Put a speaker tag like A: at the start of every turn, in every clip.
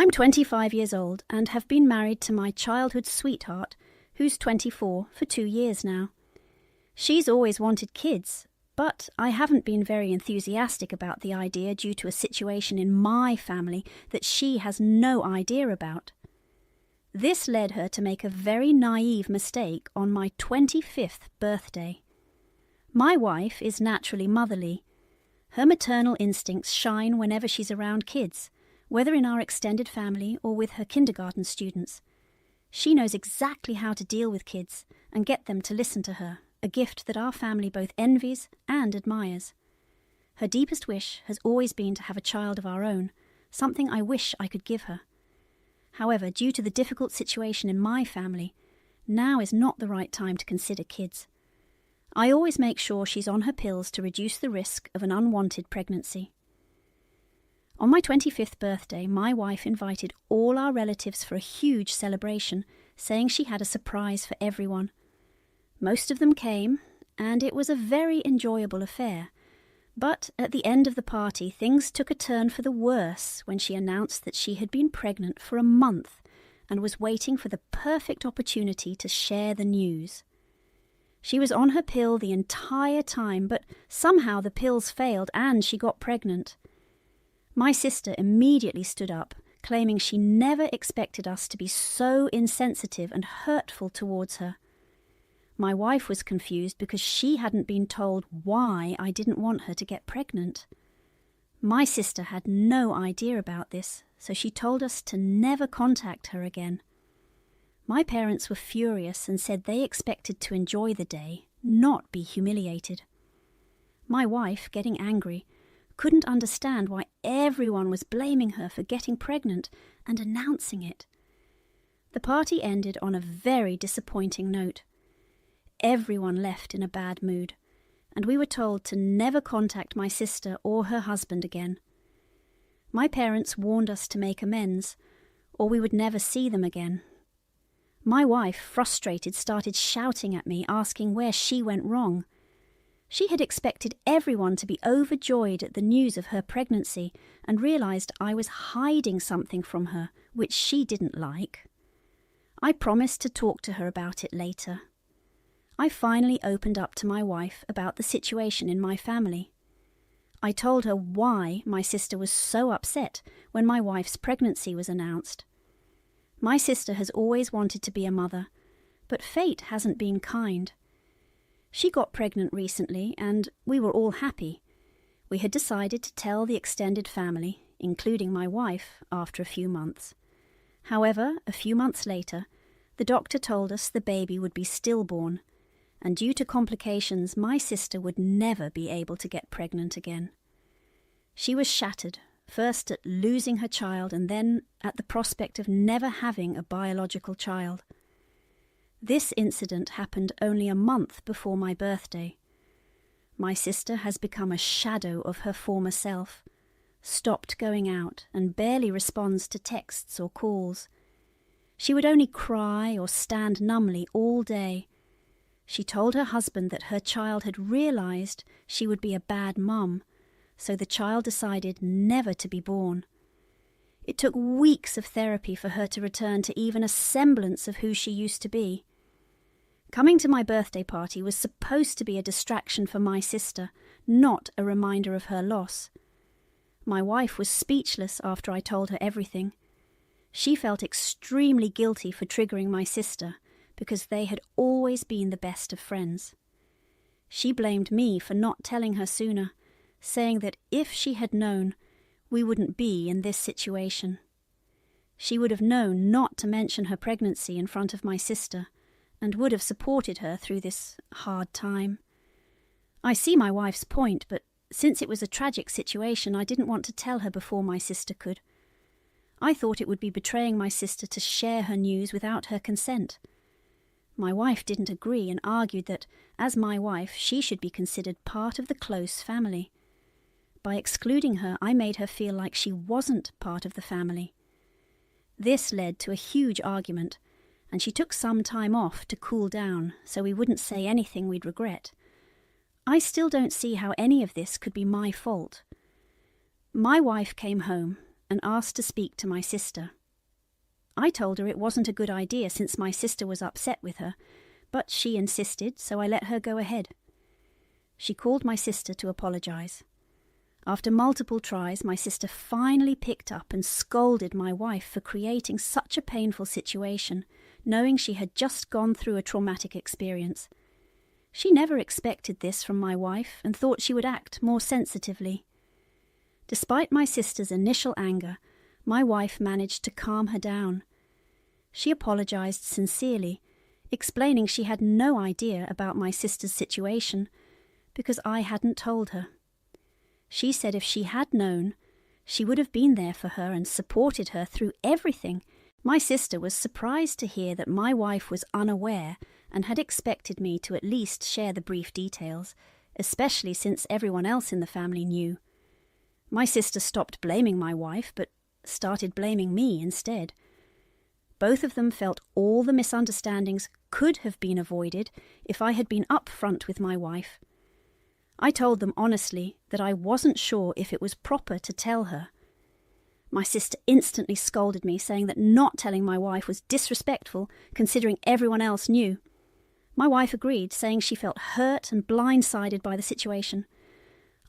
A: I'm 25 years old and have been married to my childhood sweetheart, who's 24 for 2 years now. She's always wanted kids, but I haven't been very enthusiastic about the idea due to a situation in my family that she has no idea about. This led her to make a very naive mistake on my 25th birthday. My wife is naturally motherly. Her maternal instincts shine whenever she's around kids, whether in our extended family or with her kindergarten students. She knows exactly how to deal with kids and get them to listen to her, a gift that our family both envies and admires. Her deepest wish has always been to have a child of our own, something I wish I could give her. However, due to the difficult situation in my family, now is not the right time to consider kids. I always make sure she's on her pills to reduce the risk of an unwanted pregnancy. On my 25th birthday, my wife invited all our relatives for a huge celebration, saying she had a surprise for everyone. Most of them came, and it was a very enjoyable affair. But at the end of the party, things took a turn for the worse when she announced that she had been pregnant for a month and was waiting for the perfect opportunity to share the news. She was on her pill the entire time, but somehow the pills failed and she got pregnant. My sister immediately stood up, claiming she never expected us to be so insensitive and hurtful towards her. My wife was confused because she hadn't been told why I didn't want her to get pregnant. My sister had no idea about this, so she told us to never contact her again. My parents were furious and said they expected to enjoy the day, not be humiliated. My wife, getting angry, couldn't understand why everyone was blaming her for getting pregnant and announcing it. The party ended on a very disappointing note. Everyone left in a bad mood, and we were told to never contact my sister or her husband again. My parents warned us to make amends, or we would never see them again. My wife, frustrated, started shouting at me, asking where she went wrong. She had expected everyone to be overjoyed at the news of her pregnancy and realized I was hiding something from her, which she didn't like. I promised to talk to her about it later. I finally opened up to my wife about the situation in my family. I told her why my sister was so upset when my wife's pregnancy was announced. My sister has always wanted to be a mother, but fate hasn't been kind. She got pregnant recently, and we were all happy. We had decided to tell the extended family, including my wife, after a few months. However, a few months later, the doctor told us the baby would be stillborn, and due to complications, my sister would never be able to get pregnant again. She was shattered, first at losing her child and then at the prospect of never having a biological child. This incident happened only a month before my birthday. My sister has become a shadow of her former self, stopped going out and barely responds to texts or calls. She would only cry or stand numbly all day. She told her husband that her child had realized she would be a bad mum, so the child decided never to be born. It took weeks of therapy for her to return to even a semblance of who she used to be. Coming to my birthday party was supposed to be a distraction for my sister, not a reminder of her loss. My wife was speechless after I told her everything. She felt extremely guilty for triggering my sister, because they had always been the best of friends. She blamed me for not telling her sooner, saying that if she had known, we wouldn't be in this situation. She would have known not to mention her pregnancy in front of my sister, and would have supported her through this hard time. I see my wife's point, but since it was a tragic situation, I didn't want to tell her before my sister could. I thought it would be betraying my sister to share her news without her consent. My wife didn't agree and argued that, as my wife, she should be considered part of the close family. By excluding her, I made her feel like she wasn't part of the family. This led to a huge argument, and she took some time off to cool down so we wouldn't say anything we'd regret. I still don't see how any of this could be my fault. My wife came home, and asked to speak to my sister. I told her it wasn't a good idea since my sister was upset with her, but she insisted, so I let her go ahead. She called my sister to apologize. After multiple tries, my sister finally picked up and scolded my wife for creating such a painful situation, knowing she had just gone through a traumatic experience. She never expected this from my wife and thought she would act more sensitively. Despite my sister's initial anger, my wife managed to calm her down. She apologized sincerely, explaining she had no idea about my sister's situation because I hadn't told her. She said if she had known, she would have been there for her and supported her through everything. My sister was surprised to hear that my wife was unaware and had expected me to at least share the brief details, especially since everyone else in the family knew. My sister stopped blaming my wife, but started blaming me instead. Both of them felt all the misunderstandings could have been avoided if I had been upfront with my wife. I told them honestly that I wasn't sure if it was proper to tell her. My sister instantly scolded me, saying that not telling my wife was disrespectful considering everyone else knew. My wife agreed, saying she felt hurt and blindsided by the situation.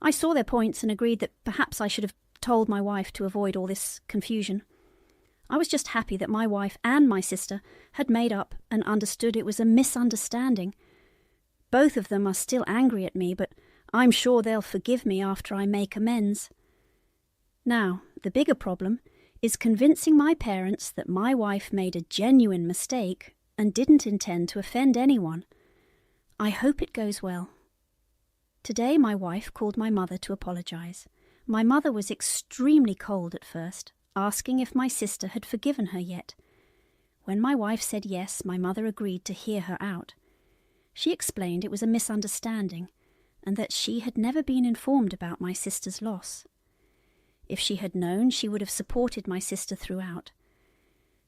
A: I saw their points and agreed that perhaps I should have told my wife to avoid all this confusion. I was just happy that my wife and my sister had made up and understood it was a misunderstanding. Both of them are still angry at me, but I'm sure they'll forgive me after I make amends. Now, the bigger problem is convincing my parents that my wife made a genuine mistake and didn't intend to offend anyone. I hope it goes well. Today my wife called my mother to apologize. My mother was extremely cold at first, asking if my sister had forgiven her yet. When my wife said yes, my mother agreed to hear her out. She explained it was a misunderstanding and that she had never been informed about my sister's loss. If she had known, she would have supported my sister throughout.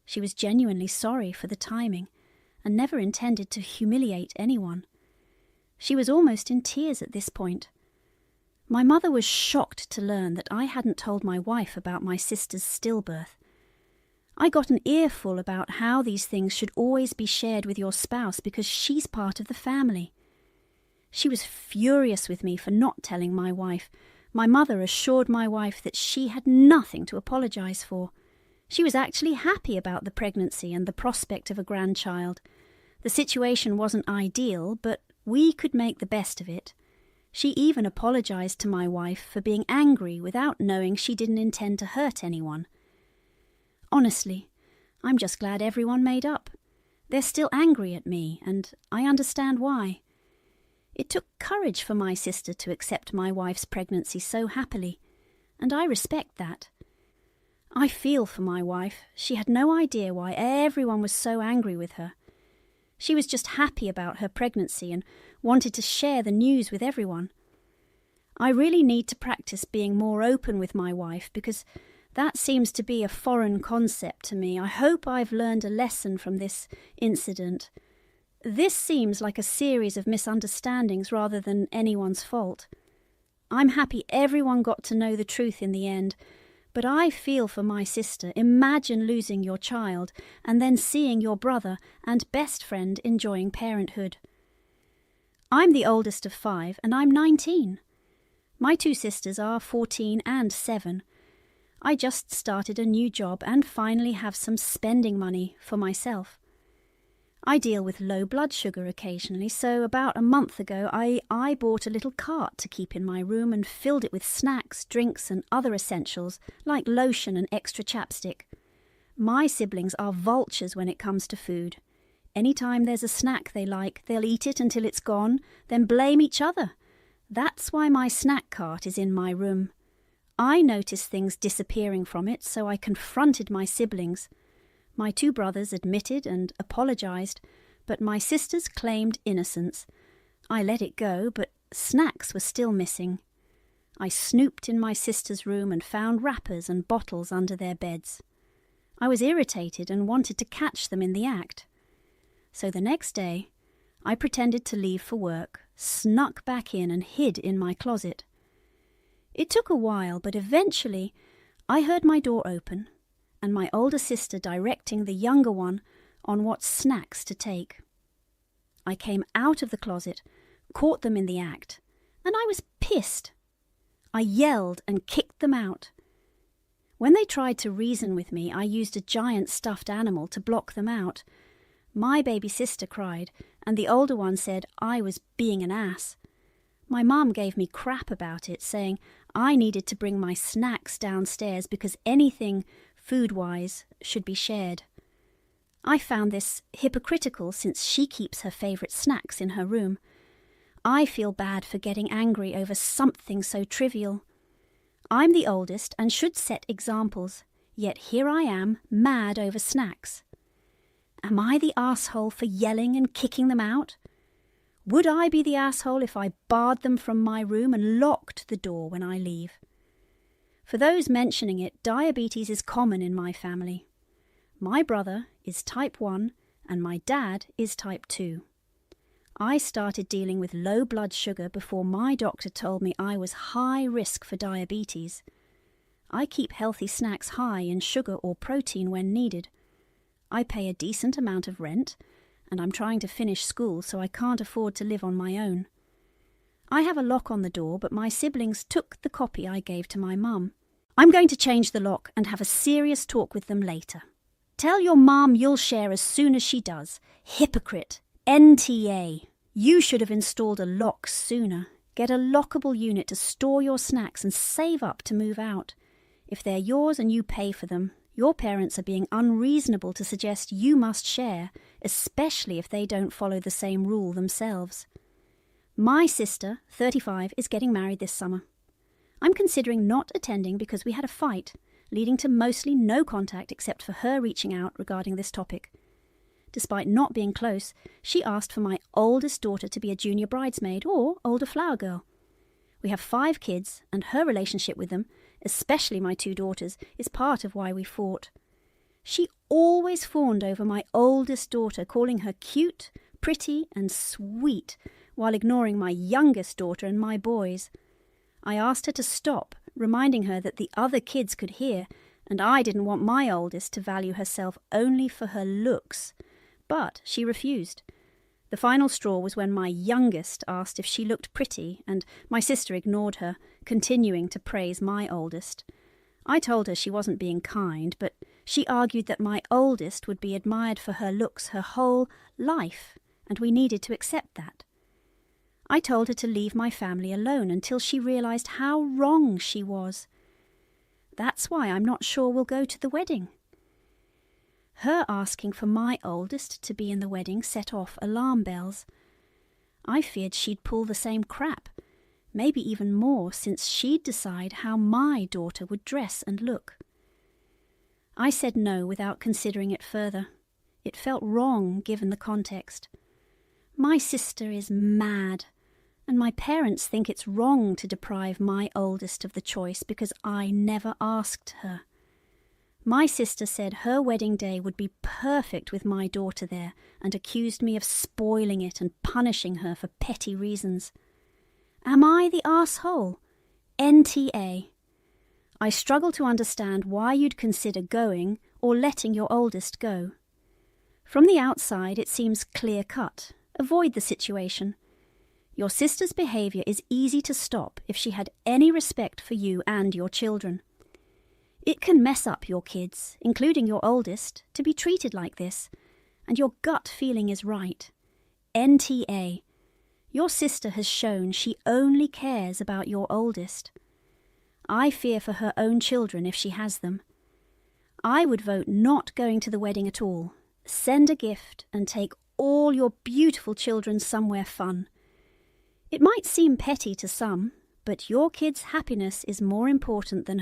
A: She was genuinely sorry for the timing and never intended to humiliate anyone. She was almost in tears at this point. My mother was shocked to learn that I hadn't told my wife about my sister's stillbirth. I got an earful about how these things should always be shared with your spouse because she's part of the family. She was furious with me for not telling my wife. My mother assured my wife that she had nothing to apologize for. She was actually happy about the pregnancy and the prospect of a grandchild. The situation wasn't ideal, but we could make the best of it. She even apologized to my wife for being angry without knowing she didn't intend to hurt anyone. Honestly, I'm just glad everyone made up. They're still angry at me, and I understand why. It took courage for my sister to accept my wife's pregnancy so happily, and I respect that. I feel for my wife. She had no idea why everyone was so angry with her. She was just happy about her pregnancy and wanted to share the news with everyone. I really need to practice being more open with my wife because that seems to be a foreign concept to me. I hope I've learned a lesson from this incident. This seems like a series of misunderstandings rather than anyone's fault. I'm happy everyone got to know the truth in the end, but I feel for my sister. Imagine losing your child and then seeing your brother and best friend enjoying parenthood. I'm the oldest of 5 and I'm 19. My 2 sisters are 14 and 7. I just started a new job and finally have some spending money for myself. I deal with low blood sugar occasionally, so about a month ago I bought a little cart to keep in my room and filled it with snacks, drinks and other essentials like lotion and extra chapstick. My siblings are vultures when it comes to food. Anytime there's a snack they like, they'll eat it until it's gone, then blame each other. That's why my snack cart is in my room. I noticed things disappearing from it, so I confronted my siblings. My 2 brothers admitted and apologized, but my sisters claimed innocence. I let it go, but snacks were still missing. I snooped in my sisters' room and found wrappers and bottles under their beds. I was irritated and wanted to catch them in the act. So the next day, I pretended to leave for work, snuck back in and hid in my closet. It took a while, but eventually I heard my door open and my older sister directing the younger one on what snacks to take. I came out of the closet, caught them in the act, and I was pissed. I yelled and kicked them out. When they tried to reason with me, I used a giant stuffed animal to block them out. My baby sister cried, and the older one said I was being an ass. My mum gave me crap about it, saying I needed to bring my snacks downstairs because anything, food-wise, should be shared. I found this hypocritical since she keeps her favourite snacks in her room. I feel bad for getting angry over something so trivial. I'm the oldest and should set examples, yet here I am, mad over snacks. Am I the asshole for yelling and kicking them out? Would I be the asshole if I barred them from my room and locked the door when I leave? For those mentioning it, diabetes is common in my family. My brother is type 1 and my dad is type 2. I started dealing with low blood sugar before my doctor told me I was high risk for diabetes. I keep healthy snacks high in sugar or protein when needed. I pay a decent amount of rent, and I'm trying to finish school so I can't afford to live on my own. I have a lock on the door, but my siblings took the copy I gave to my mum. I'm going to change the lock and have a serious talk with them later. Tell your mum you'll share as soon as she does. Hypocrite. NTA. You should have installed a lock sooner. Get a lockable unit to store your snacks and save up to move out. If they're yours and you pay for them, your parents are being unreasonable to suggest you must share, especially if they don't follow the same rule themselves. My sister, 35, is getting married this summer. I'm considering not attending because we had a fight, leading to mostly no contact except for her reaching out regarding this topic. Despite not being close, she asked for my oldest daughter to be a junior bridesmaid or older flower girl. We have 5 kids, and her relationship with them, especially my 2 daughters, is part of why we fought. She always fawned over my oldest daughter, calling her cute, pretty, and sweet, while ignoring my youngest daughter and my boys. I asked her to stop, reminding her that the other kids could hear, and I didn't want my oldest to value herself only for her looks. But she refused. The final straw was when my youngest asked if she looked pretty, and my sister ignored her, continuing to praise my oldest. I told her she wasn't being kind, but she argued that my oldest would be admired for her looks her whole life, and we needed to accept that. I told her to leave my family alone until she realized how wrong she was. That's why I'm not sure we'll go to the wedding. Her asking for my oldest to be in the wedding set off alarm bells. I feared she'd pull the same crap, maybe even more, since she'd decide how my daughter would dress and look. I said no without considering it further. It felt wrong given the context. My sister is mad, and my parents think it's wrong to deprive my oldest of the choice because I never asked her. My sister said her wedding day would be perfect with my daughter there and accused me of spoiling it and punishing her for petty reasons. Am I the asshole? NTA. I struggle to understand why you'd consider going or letting your oldest go. From the outside, it seems clear-cut. Avoid the situation. Your sister's behaviour is easy to stop if she had any respect for you and your children. It can mess up your kids, including your oldest, to be treated like this, and your gut feeling is right. NTA. Your sister has shown she only cares about your oldest. I fear for her own children if she has them. I would vote not going to the wedding at all. Send a gift and take all your beautiful children somewhere fun. It might seem petty to some, but your kid's happiness is more important than